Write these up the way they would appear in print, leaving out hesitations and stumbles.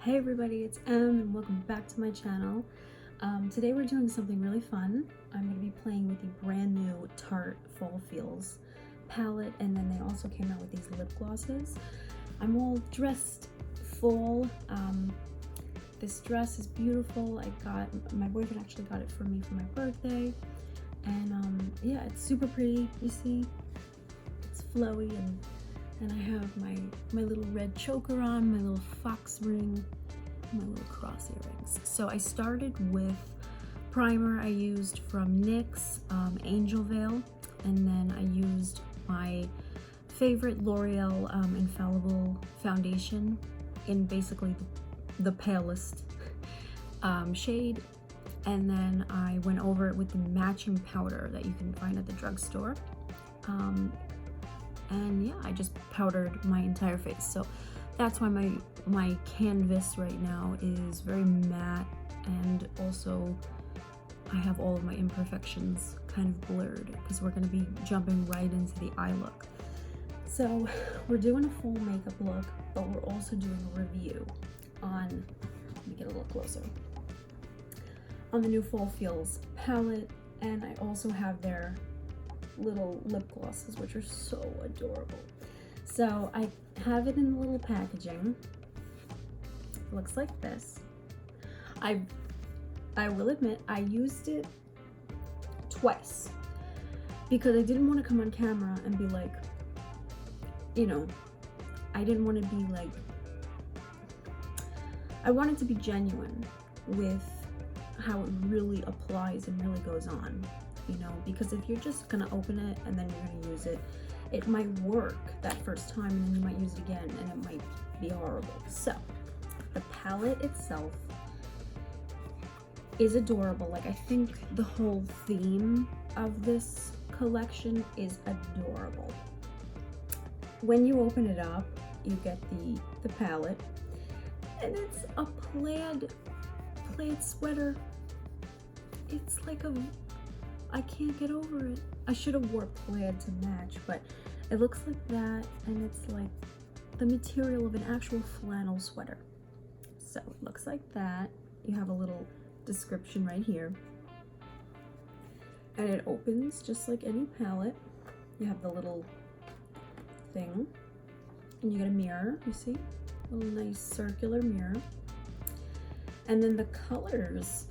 Hey everybody, it's Em and welcome back to my channel. Today we're doing something really fun. I'm going to be playing with the brand new Tarte Fall Feels palette, and then they also came out with these lip glosses. I'm all dressed full. This dress is beautiful. My boyfriend actually got it for me for my birthday, and yeah, it's super pretty. You see, it's flowy, and I have my little red choker on, my little fox ring, my little cross earrings. So I started with primer I used from NYX, Angel Veil, and then I used my favorite L'Oreal Infallible foundation in basically the palest shade, and then I went over it with the matching powder that you can find at the drugstore. And yeah, I just powdered my entire face. So that's why my canvas right now is very matte, and also I have all of my imperfections kind of blurred because we're going to be jumping right into the eye look. So we're doing a full makeup look, but we're also doing a review on, let me get a little closer, on the new Fall Feels palette, and I also have their little lip glosses, which are so adorable. So I have it in the little packaging. It looks like this. I will admit I used it twice because I didn't want to come on camera and be like, you know, I didn't want to be like, I wanted to be genuine with how it really applies and really goes on. You know, because if you're just gonna open it and then you're gonna use it, it might work that first time and then you might use it again and it might be horrible. So the palette itself is adorable. Like, I think the whole theme of this collection is adorable. When you open it up, you get the palette, and it's a plaid sweater. It's like I can't get over it. I should have wore plaid to match, but it looks like that, and it's like the material of an actual flannel sweater. So it looks like that. You have a little description right here, and it opens just like any palette. You have the little thing, and you get a mirror. You see, a little nice circular mirror, and then the colors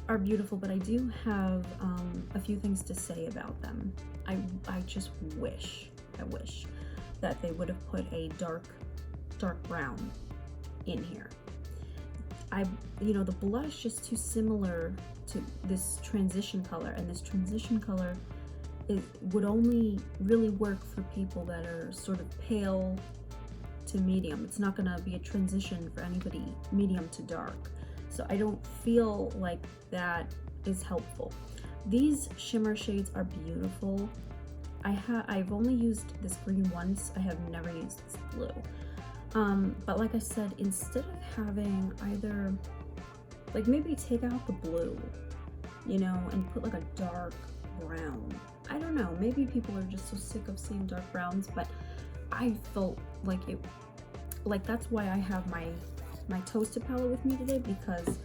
are beautiful, but I do have a few things to say about them. I just wish that they would have put a dark brown in here. You know, the blush is too similar to this transition color, and this transition color would only really work for people that are sort of pale to medium. It's not gonna be a transition for anybody medium to dark. So I don't feel like that is helpful. These shimmer shades are beautiful. I've only used this green once. I have never used this blue. But like I said, instead of having either, like, maybe take out the blue, you know, and put like a dark brown. I don't know, maybe people are just so sick of seeing dark browns, but I felt like that's why I have my toasted palette with me today, because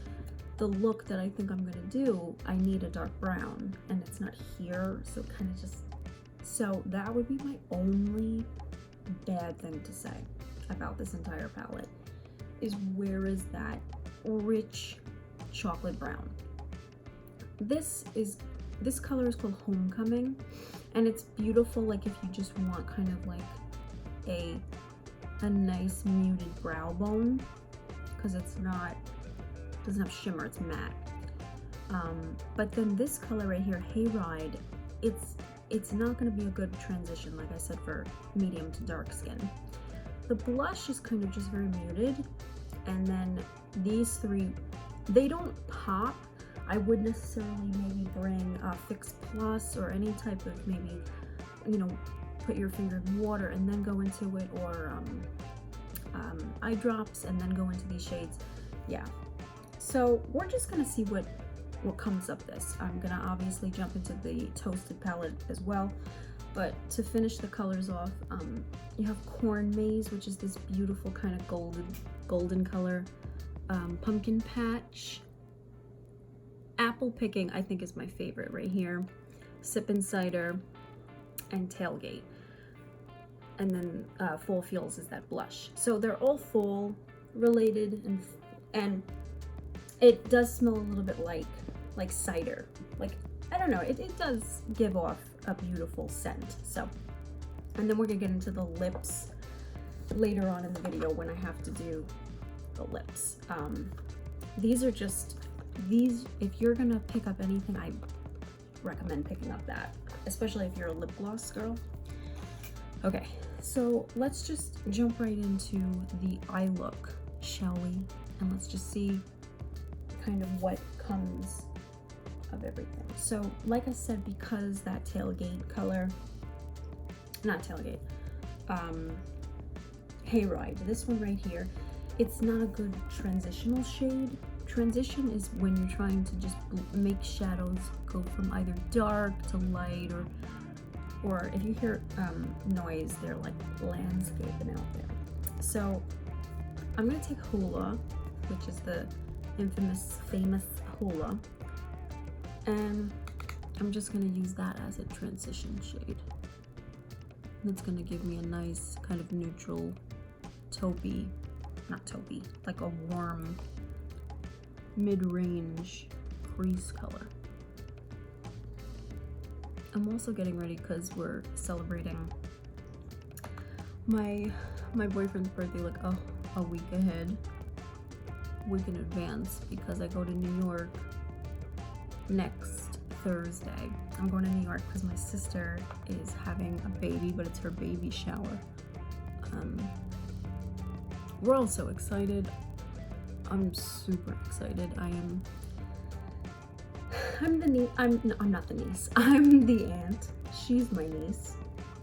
the look that I think I'm gonna do, I need a dark brown, and it's not here, so kind of just, so that would be my only bad thing to say about this entire palette, is where is that rich chocolate brown. This color is called Homecoming, and it's beautiful, like if you just want kind of like a nice muted brow bone, because doesn't have shimmer, it's matte. But then this color right here, Hayride, it's not going to be a good transition, like I said, for medium to dark skin. The blush is kind of just very muted, and then these three, they don't pop. I would necessarily maybe bring Fix Plus or any type of, maybe, you know, put your finger in water and then go into it, or eye drops and then go into these shades. Yeah, so we're just gonna see what comes of this. I'm gonna obviously jump into the toasted palette as well, but to finish the colors off, you have Corn Maze, which is this beautiful kind of golden color. Pumpkin patch. Apple picking, I think, is my favorite right here. Sippin' cider and tailgate. And then fall feels is that blush. So they're all fall related, and it does smell a little bit like cider. Like, I don't know, it does give off a beautiful scent. So, and then we're gonna get into the lips later on in the video when I have to do the lips. These are just, if you're gonna pick up anything, I recommend picking up that, especially if you're a lip gloss girl. Okay, so let's just jump right into the eye look, shall we? And let's just see kind of what comes of everything. So like I said, because that tailgate color, not tailgate, hayride, this one right here, it's not a good transitional shade. Transition is when you're trying to just make shadows go from either dark to light, or if you hear noise, they're like landscaping out there. So I'm gonna take Hoola, which is the famous Hoola, and I'm just gonna use that as a transition shade. It's gonna give me a nice kind of neutral taupey, not taupey, like a warm mid-range crease color. I'm also getting ready because we're celebrating my boyfriend's birthday like a week in advance, because I go to New York next Thursday. I'm going to New York because my sister is having a baby, but it's her baby shower. We're all so excited. I'm super excited. I'm not the niece. I'm the aunt. She's my niece.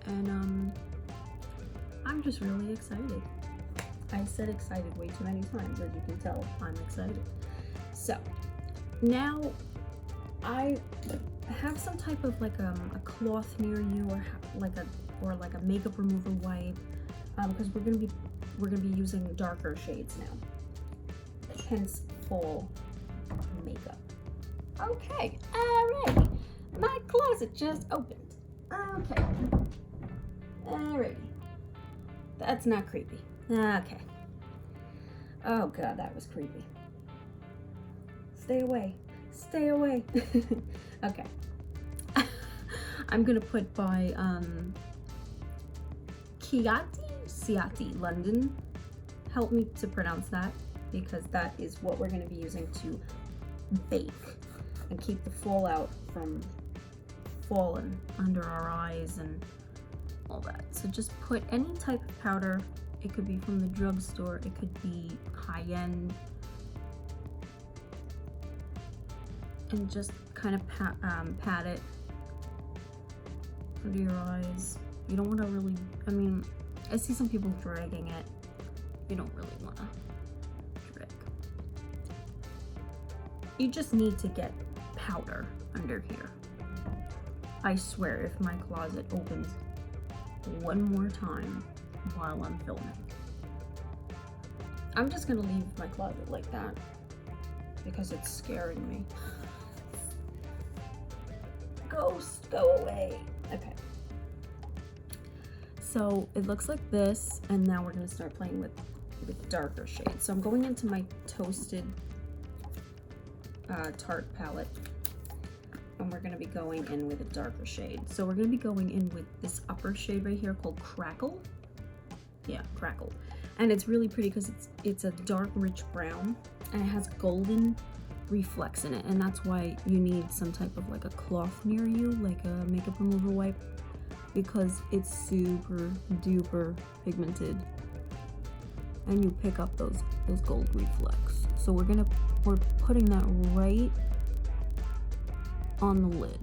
And I'm just really excited. I said excited way too many times, as you can tell. I'm excited. So now I have some type of like a cloth near you, or like a makeup remover wipe, because we're gonna be using darker shades now. Hence fall makeup. Okay, alrighty. My closet just opened. Okay. Alrighty. That's not creepy. Okay. Oh god, that was creepy. Stay away. Stay away. Okay. I'm gonna put by Ciati, London. Help me to pronounce that, because that is what we're gonna be using to bake and keep the fallout from falling under our eyes and all that. So just put any type of powder. It could be from the drugstore, it could be high-end, and just kind of pat it under your eyes. You don't want to really, I mean, I see some people dragging it. You don't really want to drag. You just need to get powder under here. I swear, if my closet opens one more time while I'm filming, I'm just gonna leave my closet like that because it's scaring me. Ghost, go away. Okay. So it looks like this, and now we're gonna start playing with darker shades. So I'm going into my Toasted Tarte palette, and we're gonna be going in with a darker shade. So we're gonna be going in with this upper shade right here called Crackle. Yeah, Crackle. And it's really pretty because it's a dark, rich brown, and it has golden reflex in it, and that's why you need some type of like a cloth near you, like a makeup remover wipe, because it's super duper pigmented, and you pick up those gold reflex. So we're putting that right on the lid,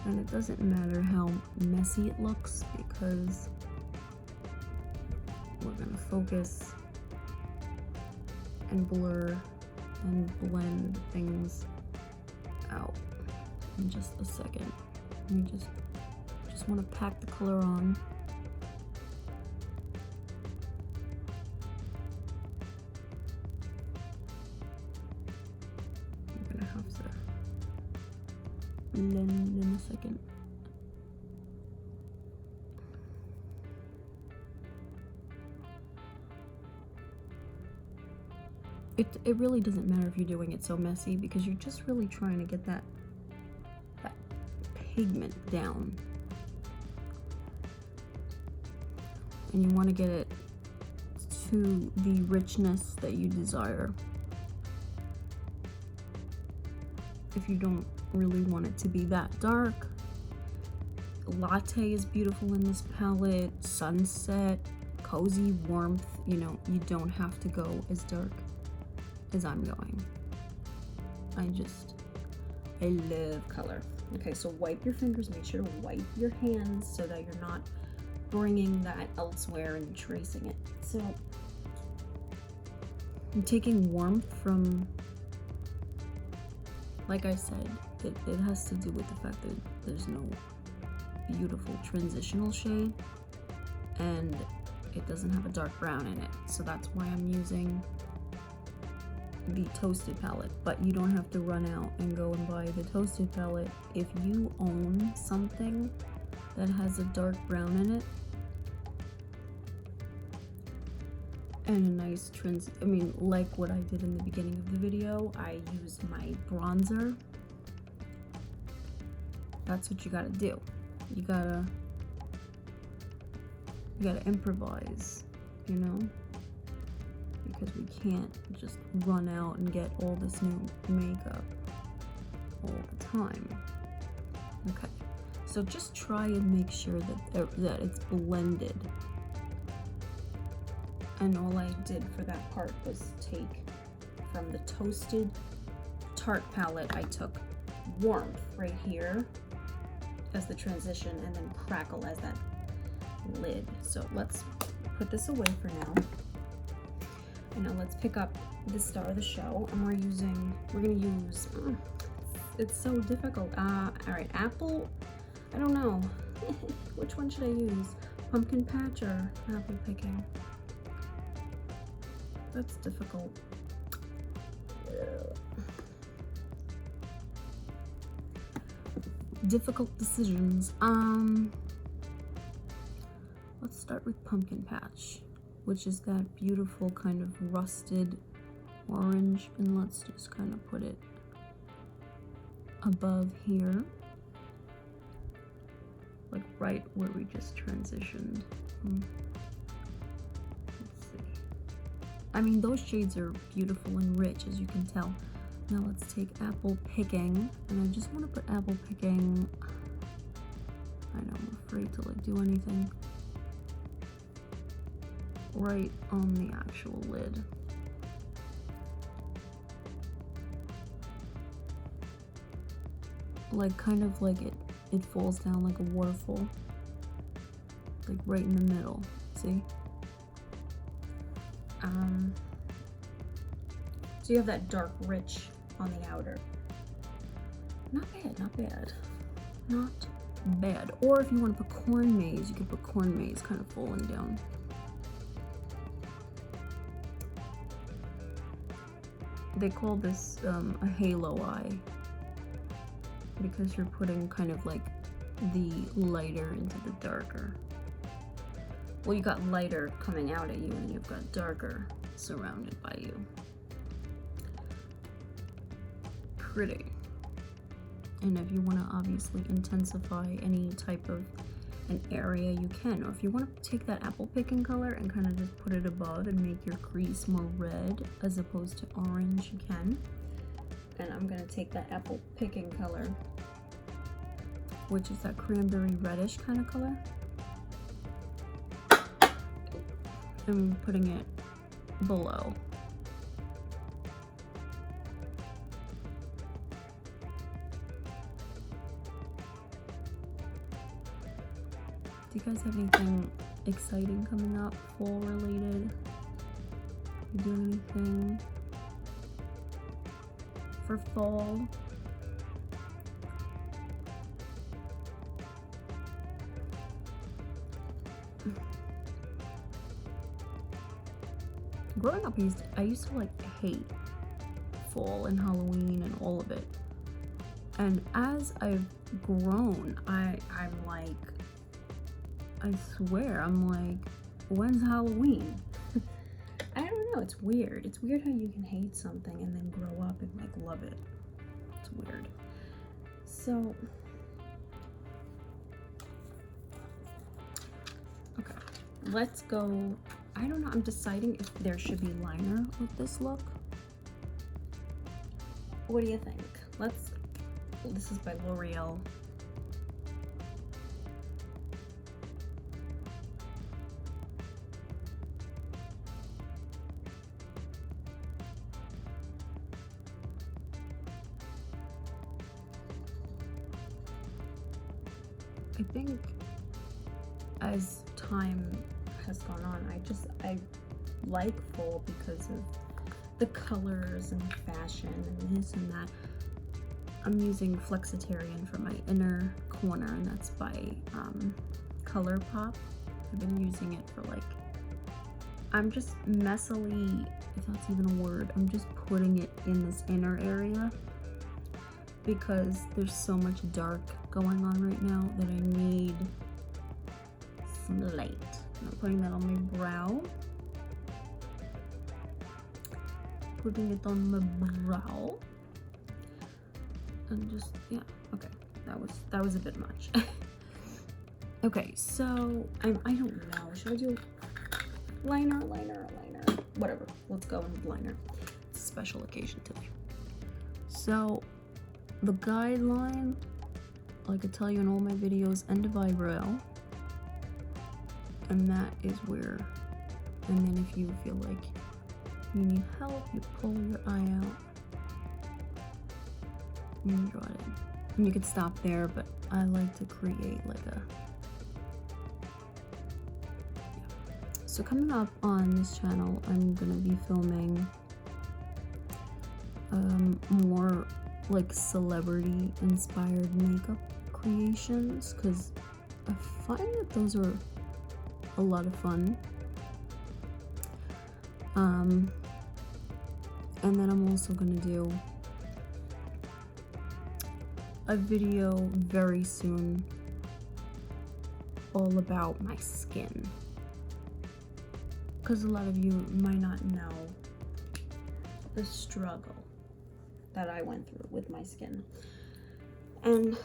and it doesn't matter how messy it looks because we're gonna focus and blur and blend things out in just a second. We just want to pack the color on. blend in a second. It really doesn't matter if you're doing it so messy, because you're just really trying to get that pigment down. And you want to get it to the richness that you desire. If you don't really want it to be that dark, latte is beautiful in this palette, sunset, cozy warmth. You know, you don't have to go as dark as I'm going. I love color. Okay, so wipe your fingers, make sure to wipe your hands so that you're not bringing that elsewhere and tracing it. So I'm taking warmth from, like I said, it has to do with the fact that there's no beautiful transitional shade and it doesn't have a dark brown in it. So that's why I'm using the toasted palette. But you don't have to run out and go and buy the toasted palette. If you own something that has a dark brown in it and a nice like what I did in the beginning of the video, I used my bronzer. That's what you gotta do. You gotta improvise, you know, because we can't just run out and get all this new makeup all the time. Okay, so just try and make sure that it's blended. And all I did for that part was take from the toasted Tarte palette, I took warmth right here as the transition, and then crackle as that lid. So let's put this away for now. And now let's pick up the star of the show, and we're gonna use, it's so difficult. All right, apple, I don't know. Which one should I use? Pumpkin patch or apple picking? That's difficult. Difficult decisions. Let's start with pumpkin patch, which is that beautiful kind of rusted orange, and let's just kind of put it above here, like right where we just transitioned. Let's see. I mean, those shades are beautiful and rich, as you can tell. Now let's take apple picking, and I just want to put apple picking, I know, I'm afraid to like do anything, right on the actual lid. Like kind of like it falls down like a waterfall, like right in the middle, see? So you have that dark rich on the outer. Not bad, not bad. Not bad. Or if you want to put corn maze, you could put corn maze kind of falling down. They call this a halo eye, because you're putting kind of like the lighter into the darker. Well, you got lighter coming out at you, and you've got darker surrounded by you. Pretty. And if you want to obviously intensify any type of an area, you can. Or if you want to take that apple picking color and kind of just put it above and make your crease more red as opposed to orange, you can. And I'm going to take that apple picking color, which is that cranberry reddish kind of color, and putting it below. Do you guys have anything exciting coming up, fall related? You do anything for fall? Growing up, I used to like hate fall and Halloween and all of it. And as I've grown, I'm like, I swear, I'm like, when's Halloween? I don't know, it's weird. It's weird how you can hate something and then grow up and like love it. It's weird. So, okay, let's go. I don't know, I'm deciding if there should be liner with this look. What do you think? This is by L'Oreal. I think as time has gone on, I like full because of the colors and fashion and this and that. I'm using Flexitarian for my inner corner, and that's by ColourPop. I've been using it for like, I'm just messily, if that's even a word, I'm just putting it in this inner area because there's so much dark going on right now that I need some light. And I'm putting that on my brow. Putting it on my brow. And just, yeah, okay. That was a bit much. Okay, so I don't know. Should I do liner? Whatever. Let's go with liner. It's a special occasion today. So the guideline, like I tell you in all my videos, end of eyebrow. And that is where, and then if you feel like you need help, you pull your eye out and you draw it in. And you could stop there, but I like to create like a, yeah. So coming up on this channel, I'm gonna be filming more like celebrity inspired makeup creations, because I find that those are a lot of fun. And then I'm also gonna do a video very soon all about my skin, because a lot of you might not know the struggle that I went through with my skin, and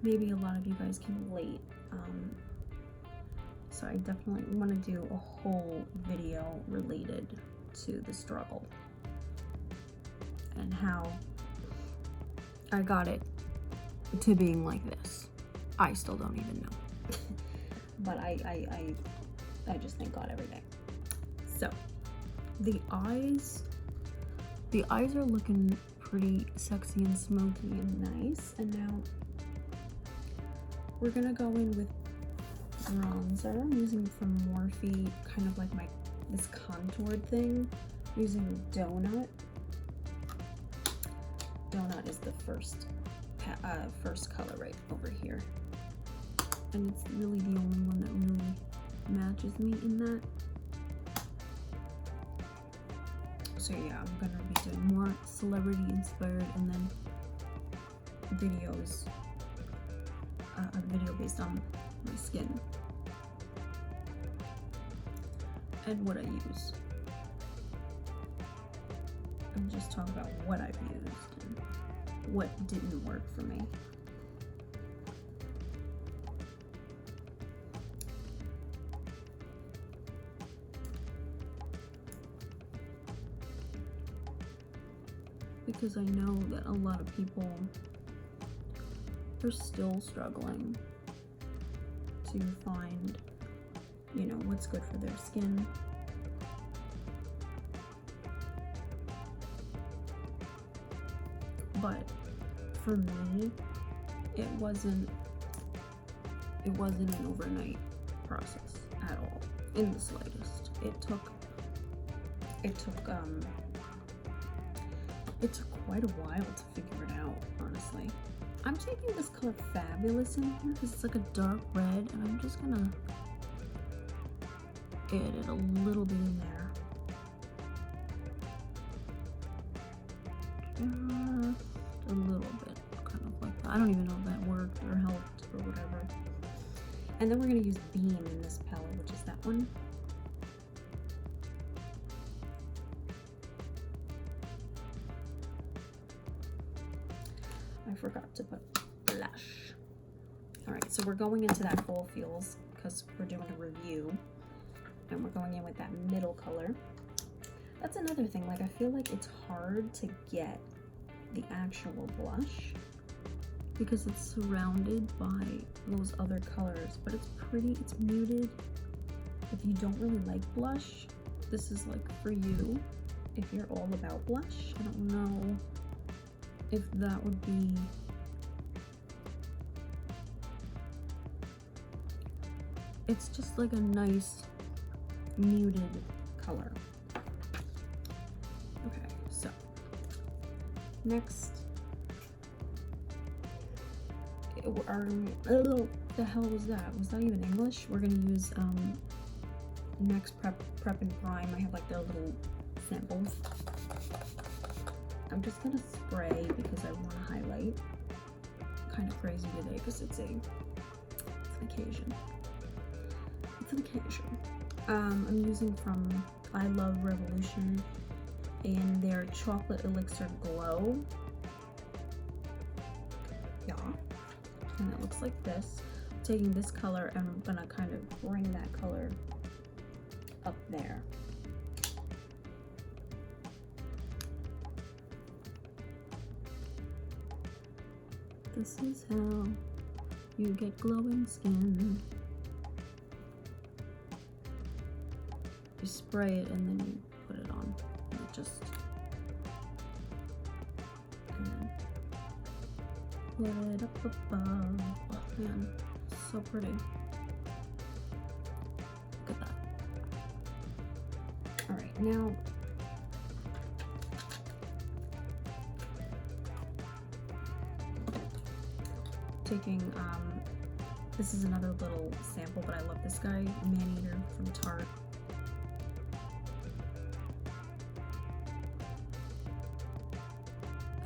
maybe a lot of you guys can relate. So I definitely want to do a whole video related to the struggle and how I got it to being like this. I still don't even know. But I just thank God every day. So the eyes are looking pretty sexy and smoky and nice. And now we're gonna go in with bronzer. I'm using from Morphe, kind of like this contoured thing, using Donut. Donut is the first color right over here, and it's really the only one that really matches me in that. So yeah, I'm gonna be doing more celebrity inspired, and then videos, a video based on my skin and what I use, and just talk about what I've used and what didn't work for me. Because I know that a lot of people are still struggling to find, you know, what's good for their skin. But for me, it wasn't an overnight process at all, in the slightest. It took quite a while to figure it out, honestly. I'm taking this color Fabulous in here because it's like a dark red, and I'm just gonna add it a little bit in there. Just a little bit, kind I don't even know if that worked or helped or whatever. And then we're going to use Beam in this palette, which is that one. I forgot to put blush. All right, so we're going into that Fall Feels because we're doing a review, and we're going in with that middle color. That's another thing, like I feel like it's hard to get the actual blush because it's surrounded by those other colors, but it's pretty, it's muted. If you don't really like blush, this is like for you. If you're all about blush, I don't know if that would be, it's just like a nice muted color. Okay, so next, the hell was that? Was that even English? We're gonna use Next Prep and Prime. I have like their little samples. I'm just gonna spray because I want to highlight. Kind of crazy today because it's an occasion. It's an occasion. I'm using from I Love Revolution in their Chocolate Elixir Glow. Yeah. And it looks like this. I'm taking this color and I'm gonna kind of bring that color up there. This is how you get glowing skin. You spray it and then you put it on. And it just, and then put it up above. Oh man, so pretty. Look at that. All right, now taking this is another little sample, but I love this guy, Maneater from Tarte.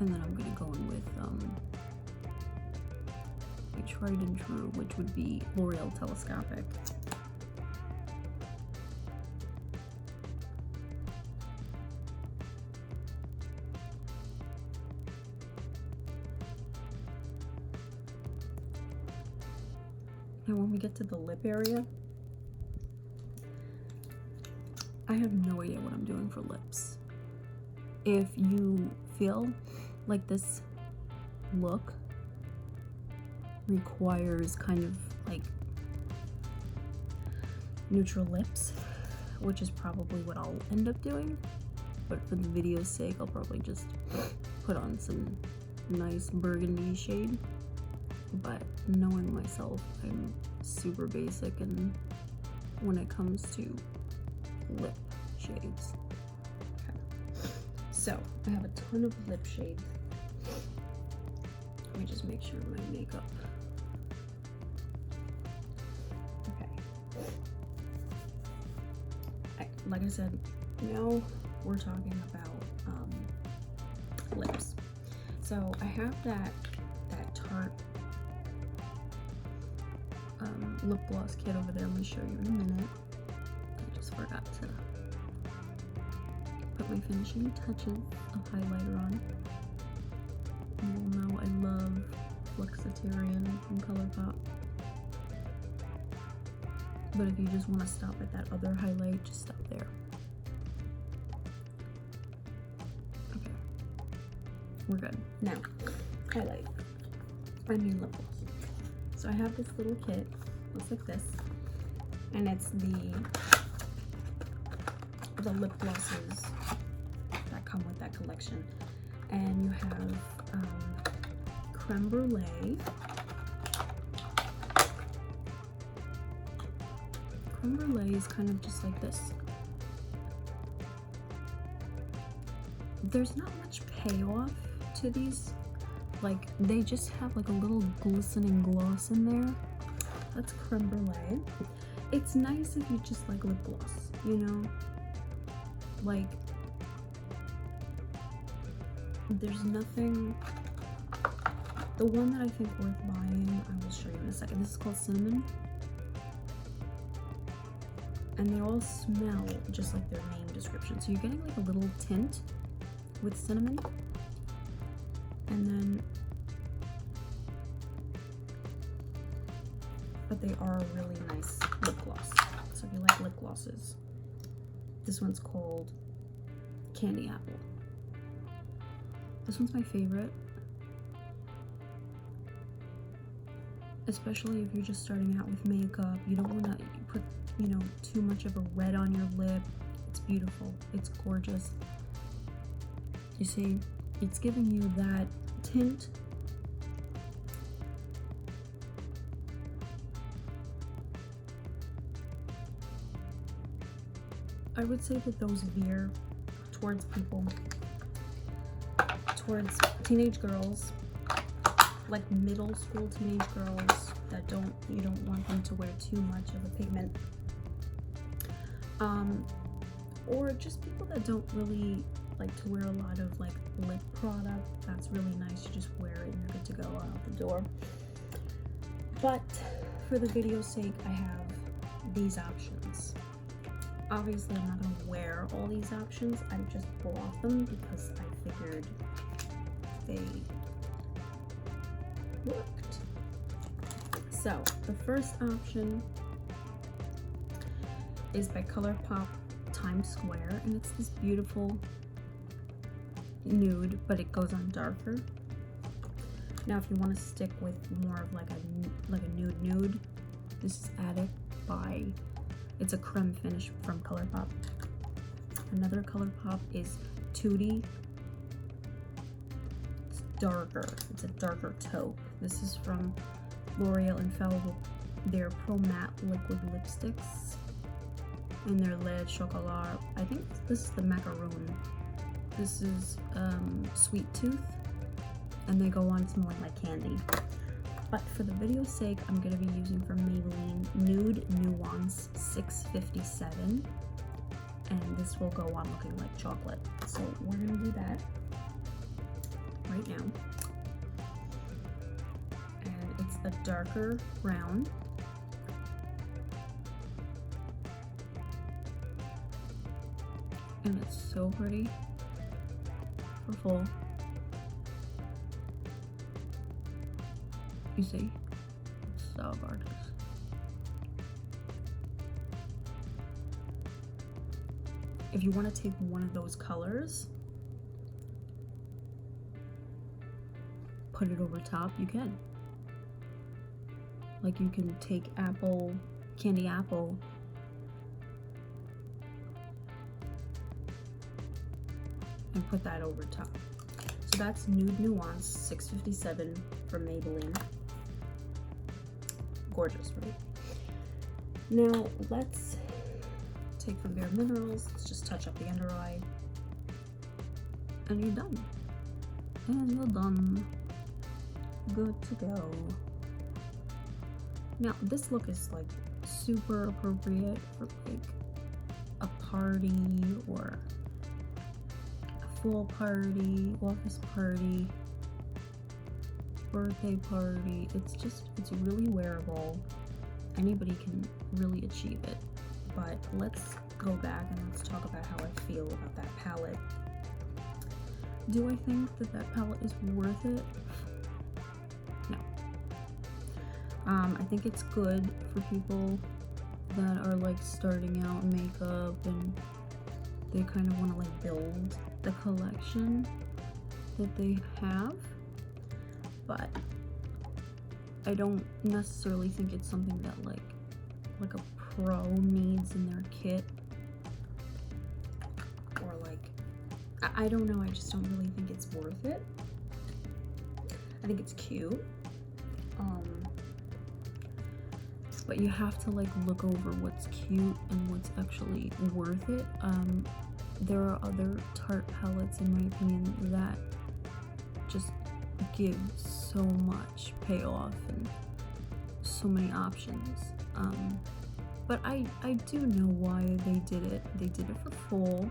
And then I'm gonna go in with my tried and true, which would be L'Oreal Telescopic. Now when we get to the lip area, I have no idea what I'm doing for lips. If you feel like this look requires kind of like neutral lips, which is probably what I'll end up doing, but for the video's sake, I'll probably just put on some nice burgundy shade. But knowing myself, I'm super basic and when it comes to lip shades. Okay. So I have a ton of lip shades. Let me just make sure my makeup. Okay. Like I said, now we're talking about lips. So I have that Tarte lip gloss kit over there. I'm going to show you in a minute. I just forgot to put my finishing touches of highlighter on. You will know I love Flexitarian from ColourPop. But if you just want to stop at that other highlight, just stop there. Okay. We're good. Now, highlight. I mean lip gloss. So I have this little kit, looks like this, and it's the lip glosses that come with that collection. And you have Creme Brulee. Creme Brulee is kind of just like this. There's not much payoff to these. Like, they just have like a little glistening gloss in there. That's Creme Brulee. It's nice if you just like lip gloss, you know? Like, there's nothing The one that I think worth buying, I will show you in a second. This is called Cinnamon. And they all smell just like their name description. So you're getting like a little tint with cinnamon. And then, but they are a really nice lip gloss. So if you like lip glosses, this one's called Candy Apple. This one's my favorite. Especially if you're just starting out with makeup. You don't want to put, you know, too much of a red on your lip. It's beautiful. It's gorgeous. You see, it's giving you that tint. I would say that those veer towards people, towards teenage girls, like middle school teenage girls that you don't want them to wear too much of a pigment, or just people that don't really like to wear a lot of like lip product. That's really nice. You just wear it and you're good to go out the door. But for the video's sake, I have these options. Obviously, I'm not going to wear all these options. I just bought them because I figured they worked. So the first option is by ColourPop Times Square, and it's this beautiful nude, but it goes on darker. Now if you want to stick with more of like a nude, this is Addict by, it's a creme finish from ColourPop. Another ColourPop is Tootie. It's darker. It's a darker taupe. This is from L'Oreal Infallible. They're Pro Matte Liquid Lipsticks. And they're Lait Chocolat. I think this is the macaroon. This is Sweet Tooth. And they go on smelling like candy. But for the video's sake, I'm going to be using from Maybelline Nude Nuance 657. And this will go on looking like chocolate. So we're going to do that right now. And it's a darker brown. And it's so pretty for full. You see? It's so gorgeous. If you want to take one of those colors, put it over top, you can. Like you can take apple, candy apple, and put that over top. So that's Nude Nuance 657 from Maybelline. Gorgeous, right? Now let's take from Bare Minerals. Let's just touch up the under eye. And you're done. And you're done. Good to go. Now this look is like super appropriate for like a party or full party, office party, birthday party. It's really wearable. Anybody can really achieve it. But let's go back and let's talk about how I feel about that palette. Do I think that that palette is worth it? No. I think it's good for people that are like starting out in makeup and they kind of want to like build the collection that they have, but I don't necessarily think it's something that like a pro needs in their kit, or like I don't know, I just don't really think it's worth it. I think it's cute, but you have to like look over what's cute and what's actually worth it. There are other Tarte palettes, in my opinion, that just give so much payoff and so many options. But I do know why they did it. They did it for fall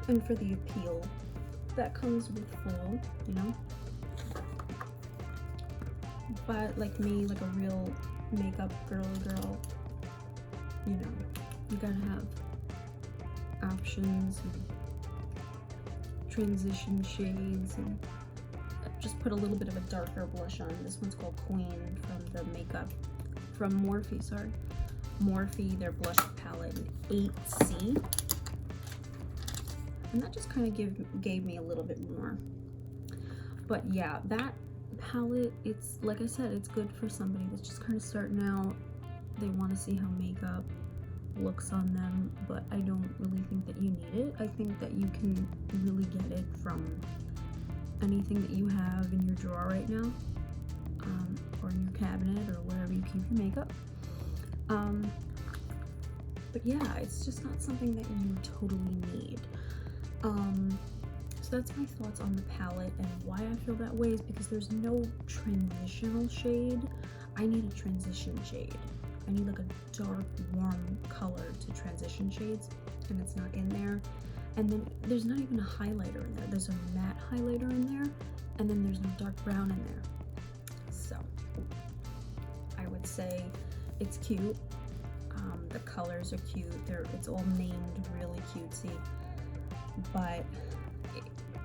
and for the appeal that comes with full, you know. But like me, like a real makeup girl, you know, you gotta have options and transition shades, and just put a little bit of a darker blush on. This one's called Queen from Morphe, sorry. Morphe, their blush palette in 8C. And that just kind of gave me a little bit more. But yeah, that palette, it's like I said, it's good for somebody that's just kind of starting out. They want to see how makeup looks on them, but I don't really think that you need it. I think that you can really get it from anything that you have in your drawer right now, or in your cabinet, or wherever you keep your makeup. But yeah, it's just not something that you totally need. So that's my thoughts on the palette, and why I feel that way is because there's no transitional shade. I need a transition shade. I need like a dark, warm color to transition shades, and it's not in there. And then there's not even a highlighter in there. There's a matte highlighter in there, and then there's no dark brown in there. So I would say it's cute. The colors are cute. It's all named really cutesy, but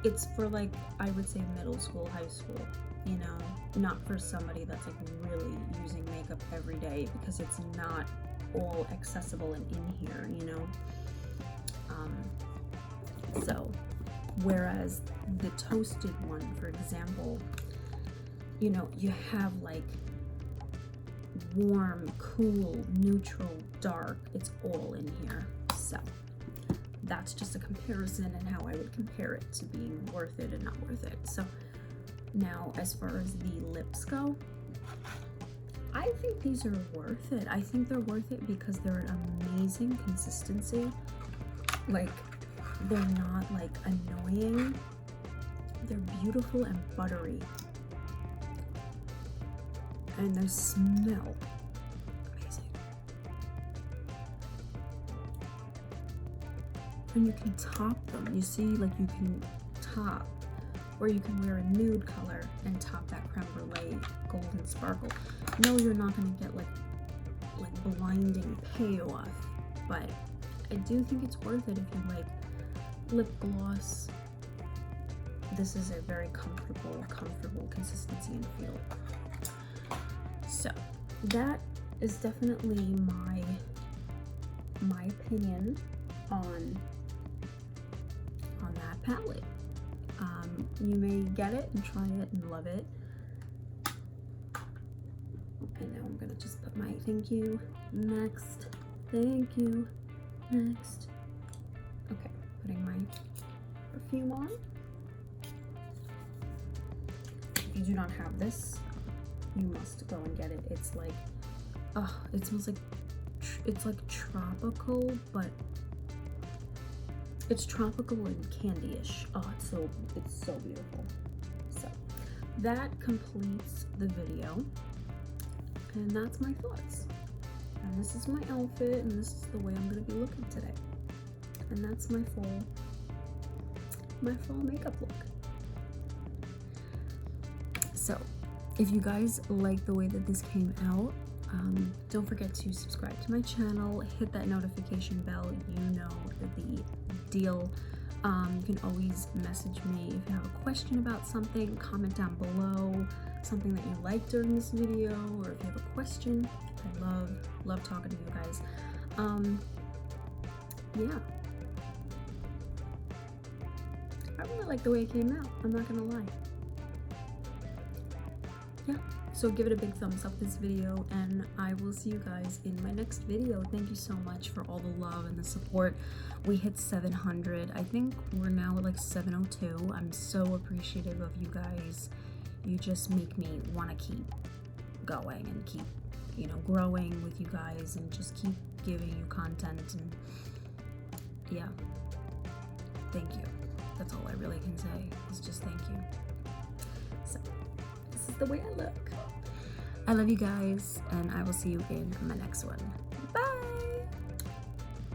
it's for, like, I would say middle school, high school, you know, not for somebody that's like really using makeup every day, because it's not all accessible and in here, you know. So whereas the toasted one, for example, you know, you have like warm, cool, neutral, dark, it's all in here. So that's just a comparison and how I would compare it to being worth it and not worth it. So now, as far as the lips go, I think these are worth it. I think they're worth it because they're an amazing consistency. Like, they're not like annoying. They're beautiful and buttery. And they smell amazing. And you can top them. You see, like, you can top, or you can wear a nude color and top that creme brulee golden sparkle. No, you're not gonna get like blinding payoff, but I do think it's worth it if you like lip gloss. This is a very comfortable consistency and feel. So that is definitely my opinion on that palette. You may get it and try it and love it. And now I'm gonna just put my thank you next. Thank you next. Okay, putting my perfume on. If you do not have this, you must go and get it. It's like, it smells like, it's like tropical, but it's tropical and candy-ish. Oh, it's so beautiful. So that completes the video, and that's my thoughts. And this is my outfit, and this is the way I'm gonna be looking today. And that's my fall makeup look. So if you guys like the way that this came out, don't forget to subscribe to my channel, hit that notification bell. You know the deal. You can always message me if you have a question about something. Comment down below something that you liked during this video, or if you have a question. I love talking to you guys. Yeah, I really like the way it came out, I'm not gonna lie. Yeah, so give it a big thumbs up this video, and I will see you guys in my next video. Thank you so much for all the love and the support. We hit 700. I think we're now at like 702. I'm so appreciative of you guys. You just make me want to keep going and keep, you know, growing with you guys, and just keep giving you content. And yeah, thank you. That's all I really can say, is just thank you. So this is the way I look. I love you guys, and I will see you in my next one.